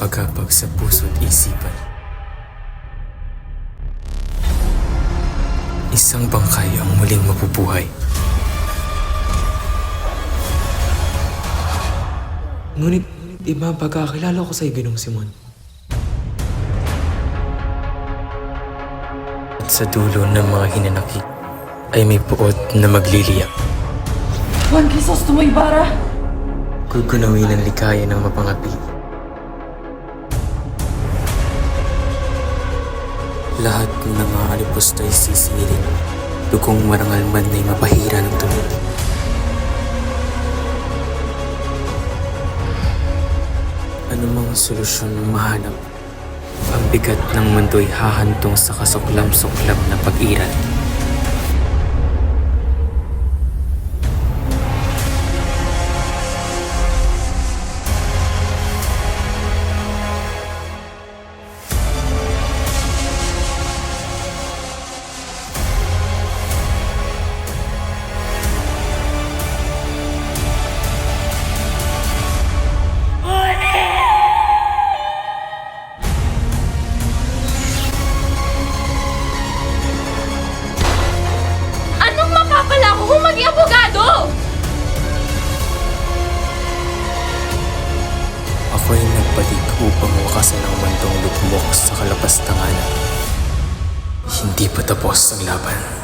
pagkapag sa puso't isipan. Isang bangkay ang muling mabubuhay. Ngunit iba ang pagkakilala ko sa Ginong Simon. At sa dulo ng mga hinanakit ay may puot na magliliyak. Juan Crisostomo Ibarra! Gugunawin ang likaya ng mapangapi. Lahat ng mga alipostay sisingilin. Dugong marangal man ay mapahira ng tunog. Anumang solusyon ang mahanap, ang bigat ng mundo'y hahantong sa kasuklam-suklam na pag-iral. Pala ako kung maging abogado! Ako'y nagbalik upang wakasan ang mundong lugmok sa kalapastangan. Hindi pa tapos ang laban.